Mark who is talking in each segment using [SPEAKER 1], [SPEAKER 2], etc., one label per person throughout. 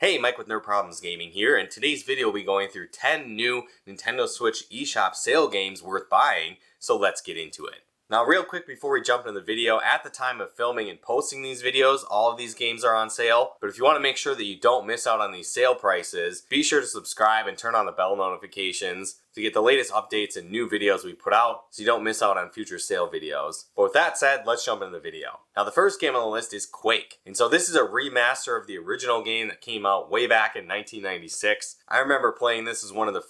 [SPEAKER 1] Hey, Mike with No Problems Gaming here, and today's video will be going through 10 new Nintendo Switch eShop sale games worth buying, so let's get into it. Now real quick before we jump into the video, at the time of filming and posting these videos, all of these games are on sale, but if you want to make sure that you don't miss out on these sale prices, be sure to subscribe and turn on the bell notifications to get the latest updates and new videos we put out so you don't miss out on future sale videos. But with that said, let's jump into the video. Now the first game on the list is Quake, and so this is a remaster of the original game that came out way back in 1996. I remember playing this as one of the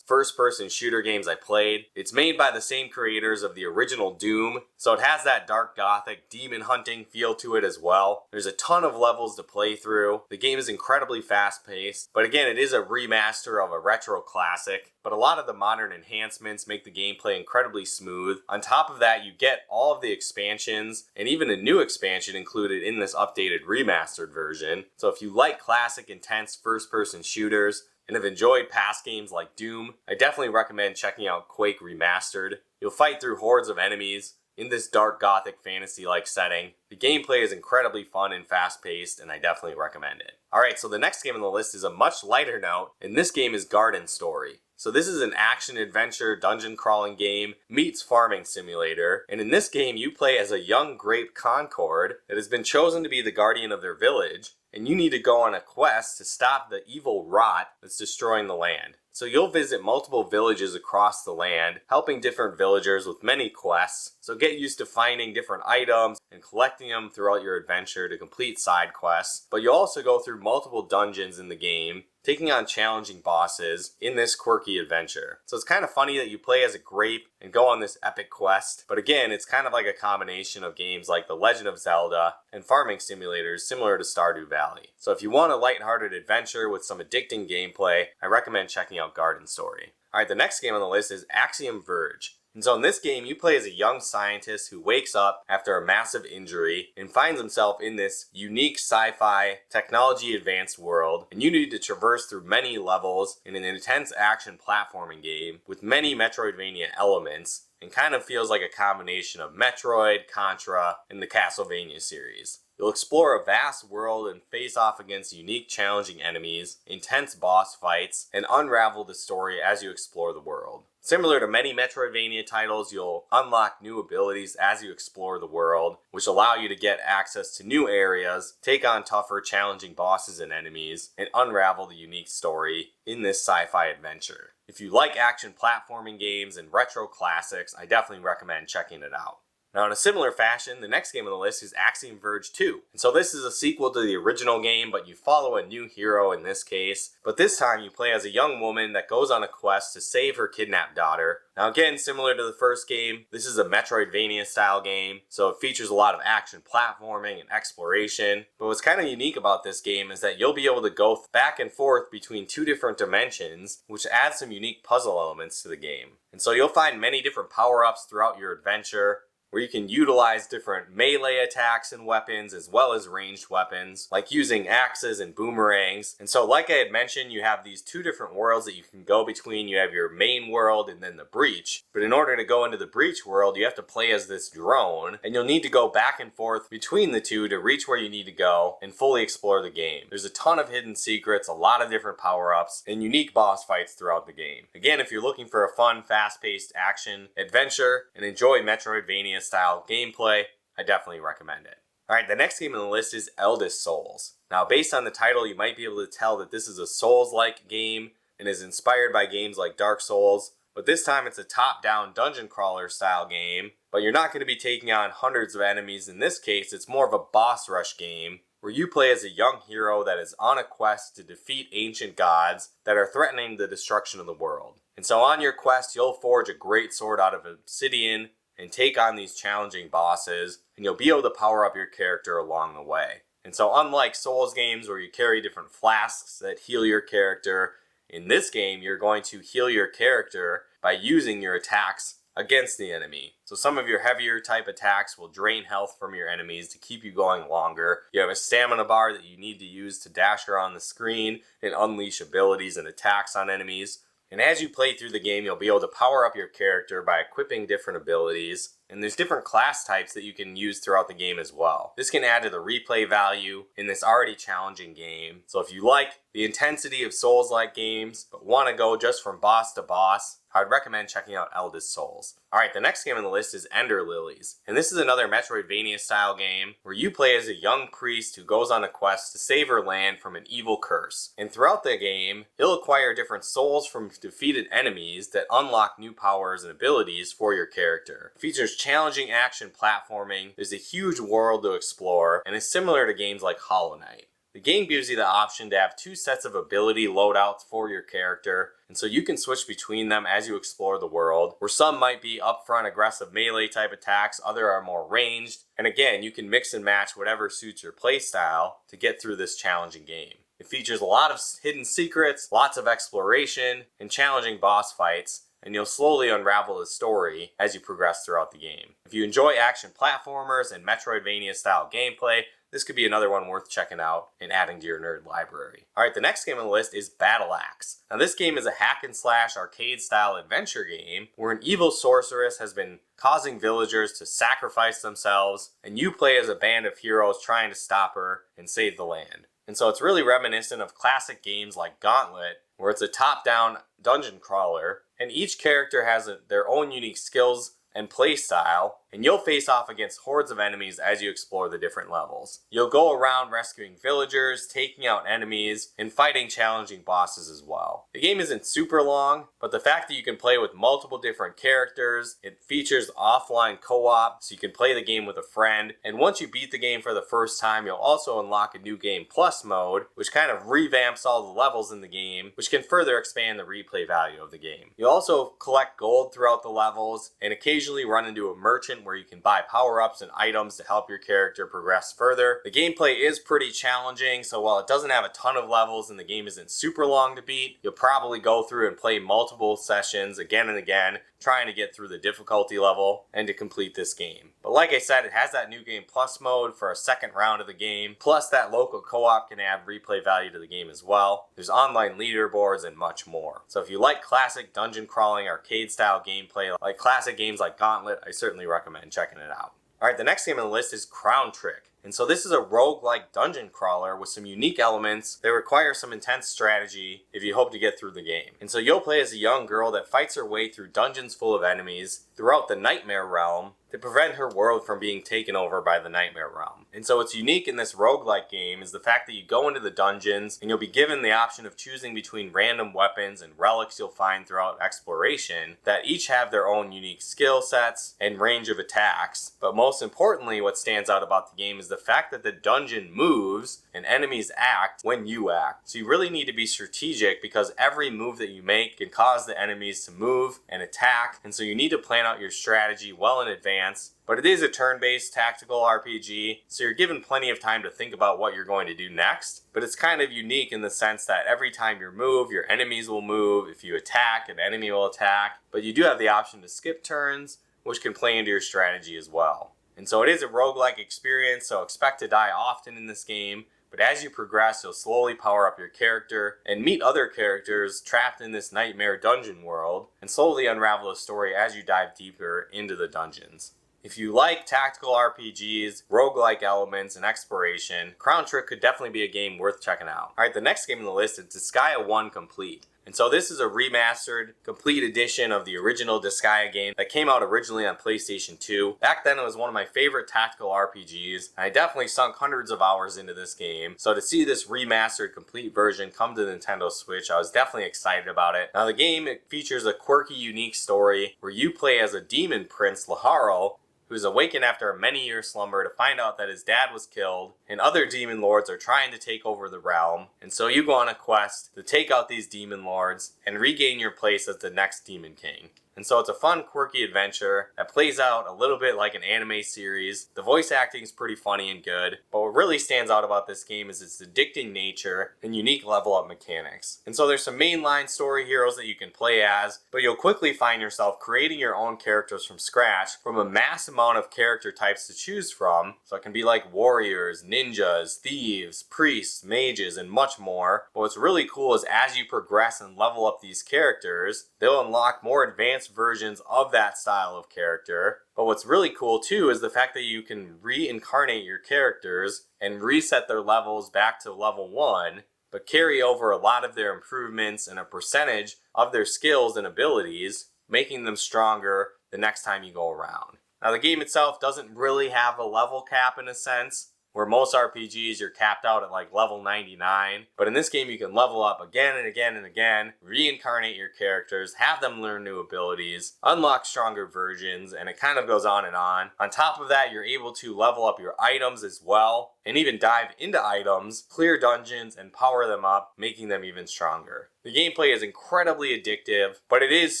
[SPEAKER 1] first-person shooter games I played. It's made by the same creators of the original Doom, so it has that dark gothic demon hunting feel to it as well. There's a ton of levels to play through. The game is incredibly fast-paced, but again, it is a remaster of a retro classic. But a lot of the modern enhancements make the gameplay incredibly smooth. On top of that, you get all of the expansions and even a new expansion included in this updated remastered version. So if you like classic intense first-person shooters and have enjoyed past games like Doom, I definitely recommend checking out Quake Remastered. You'll fight through hordes of enemies in this dark gothic fantasy-like setting. The gameplay is incredibly fun and fast-paced, and I definitely recommend it. Alright, so the next game on the list is a much lighter note, and this game is Garden Story. So this is an action-adventure dungeon crawling game meets farming simulator, and in this game you play as a young grape Concord that has been chosen to be the guardian of their village, and you need to go on a quest to stop the evil rot that's destroying the land. So you'll visit multiple villages across the land, helping different villagers with many quests. So get used to finding different items and collecting them throughout your adventure to complete side quests. But you'll also go through multiple dungeons in the game, taking on challenging bosses in this quirky adventure. So it's kind of funny that you play as a grape and go on this epic quest. But again, it's kind of like a combination of games like The Legend of Zelda and farming simulators similar to Stardew Valley. So if you want a lighthearted adventure with some addicting gameplay, I recommend checking out Garden Story. Alright, the next game on the list is Axiom Verge. And so in this game, you play as a young scientist who wakes up after a massive injury and finds himself in this unique sci-fi, technology-advanced world, and you need to traverse through many levels in an intense action platforming game with many Metroidvania elements, and kind of feels like a combination of Metroid, Contra, and the Castlevania series. You'll explore a vast world and face off against unique challenging enemies, intense boss fights, and unravel the story as you explore the world. Similar to many Metroidvania titles, you'll unlock new abilities as you explore the world, which allow you to get access to new areas, take on tougher, challenging bosses and enemies, and unravel the unique story in this sci-fi adventure. If you like action platforming games and retro classics, I definitely recommend checking it out. Now in a similar fashion, the next game on the list is Axiom Verge 2. And so this is a sequel to the original game, but you follow a new hero in this case. But this time you play as a young woman that goes on a quest to save her kidnapped daughter. Now again, similar to the first game, this is a Metroidvania style game, so it features a lot of action platforming and exploration. But what's kind of unique about this game is that you'll be able to go back and forth between two different dimensions, which adds some unique puzzle elements to the game. And so you'll find many different power-ups throughout your adventure, where you can utilize different melee attacks and weapons as well as ranged weapons, like using axes and boomerangs. And so like I had mentioned, you have these two different worlds that you can go between. You have your main world and then the breach. But in order to go into the breach world, you have to play as this drone, and you'll need to go back and forth between the two to reach where you need to go and fully explore the game. There's a ton of hidden secrets, a lot of different power-ups, and unique boss fights throughout the game. Again, if you're looking for a fun, fast-paced action adventure and enjoy Metroidvania style gameplay, I definitely recommend it. Alright, the next game on the list is Eldest Souls. Now based on the title, you might be able to tell that this is a Souls-like game and is inspired by games like Dark Souls, but this time it's a top-down dungeon crawler style game, but you're not going to be taking on hundreds of enemies. In this case, it's more of a boss rush game where you play as a young hero that is on a quest to defeat ancient gods that are threatening the destruction of the world. And so on your quest, you'll forge a great sword out of obsidian and take on these challenging bosses, and you'll be able to power up your character along the way. And so unlike Souls games where you carry different flasks that heal your character, in this game you're going to heal your character by using your attacks against the enemy. So some of your heavier type attacks will drain health from your enemies to keep you going longer. You have a stamina bar that you need to use to dash around the screen and unleash abilities and attacks on enemies. And as you play through the game, you'll be able to power up your character by equipping different abilities. and there's different class types that you can use throughout the game as well. This can add to the replay value in this already challenging game. So if you like the intensity of Souls-like games, but want to go just from boss to boss, I'd recommend checking out Eldest Souls. Alright, the next game on the list is Ender Lilies. And this is another Metroidvania style game where you play as a young priest who goes on a quest to save her land from an evil curse. And throughout the game, you'll acquire different souls from defeated enemies that unlock new powers and abilities for your character. It features challenging action platforming, there's a huge world to explore, and is similar to games like Hollow Knight. The game gives you the option to have 2 sets of ability loadouts for your character, and so you can switch between them as you explore the world, where some might be upfront aggressive melee type attacks, other are more ranged, and again, you can mix and match whatever suits your playstyle to get through this challenging game. It features a lot of hidden secrets, lots of exploration, and challenging boss fights, and you'll slowly unravel the story as you progress throughout the game. If you enjoy action platformers and Metroidvania style gameplay, this could be another one worth checking out and adding to your nerd library. Alright, the next game on the list is Battle Axe. Now this game is a hack and slash arcade style adventure game where an evil sorceress has been causing villagers to sacrifice themselves, and you play as a band of heroes trying to stop her and save the land. And so it's really reminiscent of classic games like Gauntlet, where it's a top-down dungeon crawler, and each character has their own unique skills and play style, and you'll face off against hordes of enemies as you explore the different levels. You'll go around rescuing villagers, taking out enemies, and fighting challenging bosses as well. The game isn't super long, but the fact that you can play with multiple different characters, it features offline co-op, so you can play the game with a friend, and once you beat the game for the first time, you'll also unlock a new Game Plus mode, which kind of revamps all the levels in the game, which can further expand the replay value of the game. You'll also collect gold throughout the levels, and occasionally run into a merchant where you can buy power-ups and items to help your character progress further. The gameplay is pretty challenging, so while it doesn't have a ton of levels and the game isn't super long to beat, you'll probably go through and play multiple sessions again and again, trying to get through the difficulty level and to complete this game. But like I said, it has that new Game Plus mode for a second round of the game, plus that local co-op can add replay value to the game as well. There's online leaderboards and much more. So if you like classic dungeon crawling arcade style gameplay, like classic games like Gauntlet, I certainly recommend checking it out. Alright, the next game on the list is Crown Trick. And so this is a roguelike dungeon crawler with some unique elements that require some intense strategy if you hope to get through the game. And so you'll play as a young girl that fights her way through dungeons full of enemies throughout the Nightmare Realm to prevent her world from being taken over by the Nightmare Realm. And so what's unique in this roguelike game is the fact that you go into the dungeons and you'll be given the option of choosing between random weapons and relics you'll find throughout exploration that each have their own unique skill sets and range of attacks. But most importantly, what stands out about the game is the fact that the dungeon moves and enemies act when you act. So you really need to be strategic because every move that you make can cause the enemies to move and attack, and so you need to plan out your strategy well in advance. But it is a turn-based tactical RPG, so you're given plenty of time to think about what you're going to do next. But it's kind of unique in the sense that every time you move, your enemies will move. If you attack, an enemy will attack. But you do have the option to skip turns, which can play into your strategy as well. And so it is a roguelike experience, so expect to die often in this game. But as you progress, you'll slowly power up your character and meet other characters trapped in this nightmare dungeon world, and slowly unravel the story as you dive deeper into the dungeons. If you like tactical RPGs, roguelike elements, and exploration, Crown Trick could definitely be a game worth checking out. Alright, the next game on the list is Disgaea 1 Complete. And so this is a remastered, complete edition of the original Disgaea game that came out originally on PlayStation 2. Back then it was one of my favorite tactical RPGs, and I definitely sunk hundreds of hours into this game. So to see this remastered, complete version come to the Nintendo Switch, I was definitely excited about it. Now the game, it features a quirky, unique story where you play as a demon prince, Laharo, who is awakened after a many-year slumber to find out that his dad was killed, and other demon lords are trying to take over the realm. And so you go on a quest to take out these demon lords and regain your place as the next demon king. And so it's a fun, quirky adventure that plays out a little bit like an anime series. The voice acting is pretty funny and good, but what really stands out about this game is its addicting nature and unique level up mechanics. And so there's some mainline story heroes that you can play as, but you'll quickly find yourself creating your own characters from scratch from a mass amount of character types to choose from. So it can be like warriors, ninjas, thieves, priests, mages, and much more. But what's really cool is as you progress and level up these characters, they'll unlock more advanced versions of that style of character. But what's really cool too is the fact that you can reincarnate your characters and reset their levels back to level 1, but carry over a lot of their improvements and a percentage of their skills and abilities, making them stronger the next time you go around. Now the game itself doesn't really have a level cap in a sense, where most RPGs you're capped out at like level 99. But in this game you can level up again and again and again, reincarnate your characters, have them learn new abilities, unlock stronger versions, and it kind of goes on and on. On top of that, you're able to level up your items as well, and even dive into items, clear dungeons, and power them up, making them even stronger. The gameplay is incredibly addictive, but it is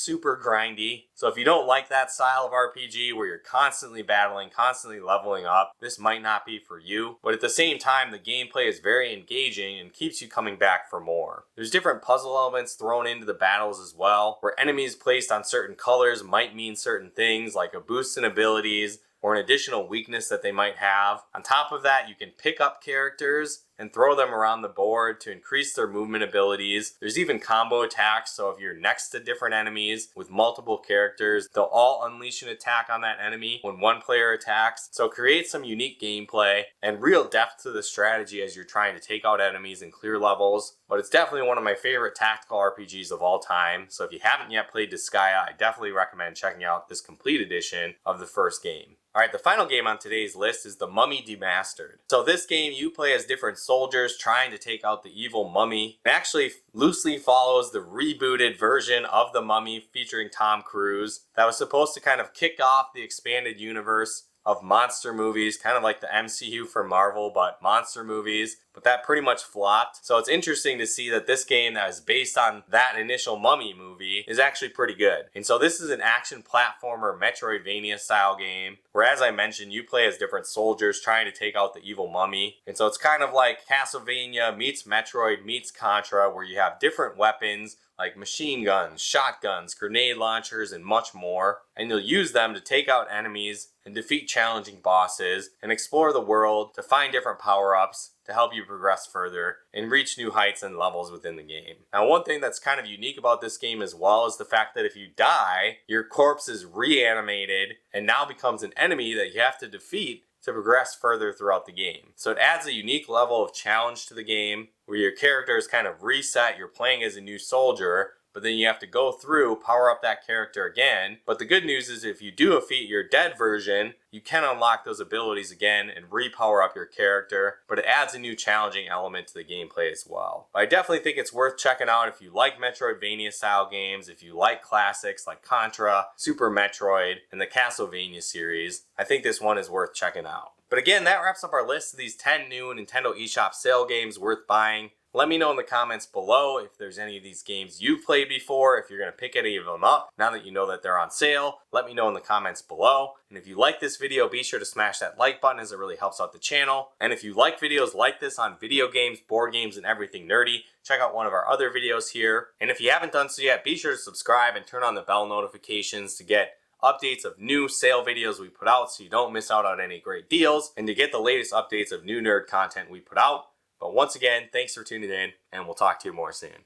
[SPEAKER 1] super grindy. So if you don't like that style of RPG where you're constantly battling, constantly leveling up, this might not be for you. But at the same time, the gameplay is very engaging and keeps you coming back for more. There's different puzzle elements thrown into the battles as well, where enemies placed on certain colors might mean certain things, like a boost in abilities, or an additional weakness that they might have. On top of that, you can pick up characters and throw them around the board to increase their movement abilities. There's even combo attacks, so if you're next to different enemies with multiple characters, they'll all unleash an attack on that enemy when one player attacks. So create some unique gameplay and real depth to the strategy as you're trying to take out enemies and clear levels. But it's definitely one of my favorite tactical RPGs of all time, so if you haven't yet played Disgaea, I definitely recommend checking out this complete edition of the first game. Alright, the final game on today's list is The Mummy Demastered. So this game, you play as different soldiers trying to take out the evil mummy. It actually loosely follows the rebooted version of The Mummy featuring Tom Cruise that was supposed to kind of kick off the expanded universe of monster movies, kind of like the MCU for Marvel, but monster movies. But that pretty much flopped. So it's interesting to see that this game that is based on that initial Mummy movie is actually pretty good. And so this is an action platformer Metroidvania style game, where as I mentioned, you play as different soldiers trying to take out the evil mummy. And so it's kind of like Castlevania meets Metroid meets Contra, where you have different weapons like machine guns, shotguns, grenade launchers, and much more. And you'll use them to take out enemies and defeat challenging bosses and explore the world to find different power-ups to help you progress further and reach new heights and levels within the game. Now, one thing that's kind of unique about this game as well is the fact that if you die, your corpse is reanimated and now becomes an enemy that you have to defeat to progress further throughout the game. So it adds a unique level of challenge to the game where your character is kind of reset, you're playing as a new soldier, but then you have to go through, power up that character again. But the good news is if you do defeat your dead version, you can unlock those abilities again and re-power up your character, but it adds a new challenging element to the gameplay as well. But I definitely think it's worth checking out if you like Metroidvania style games, if you like classics like Contra, Super Metroid, and the Castlevania series. I think this one is worth checking out. But again, that wraps up our list of these 10 new Nintendo eShop sale games worth buying. Let me know in the comments below if there's any of these games you've played before, if you're going to pick any of them up now that you know that they're on sale. Let me know in the comments below. And if you like this video, be sure to smash that like button as it really helps out the channel. And if you like videos like this on video games, board games, and everything nerdy, check out one of our other videos here. And if you haven't done so yet, be sure to subscribe and turn on the bell notifications to get updates of new sale videos we put out so you don't miss out on any great deals, and to get the latest updates of new nerd content we put out. But once again, thanks for tuning in, and we'll talk to you more soon.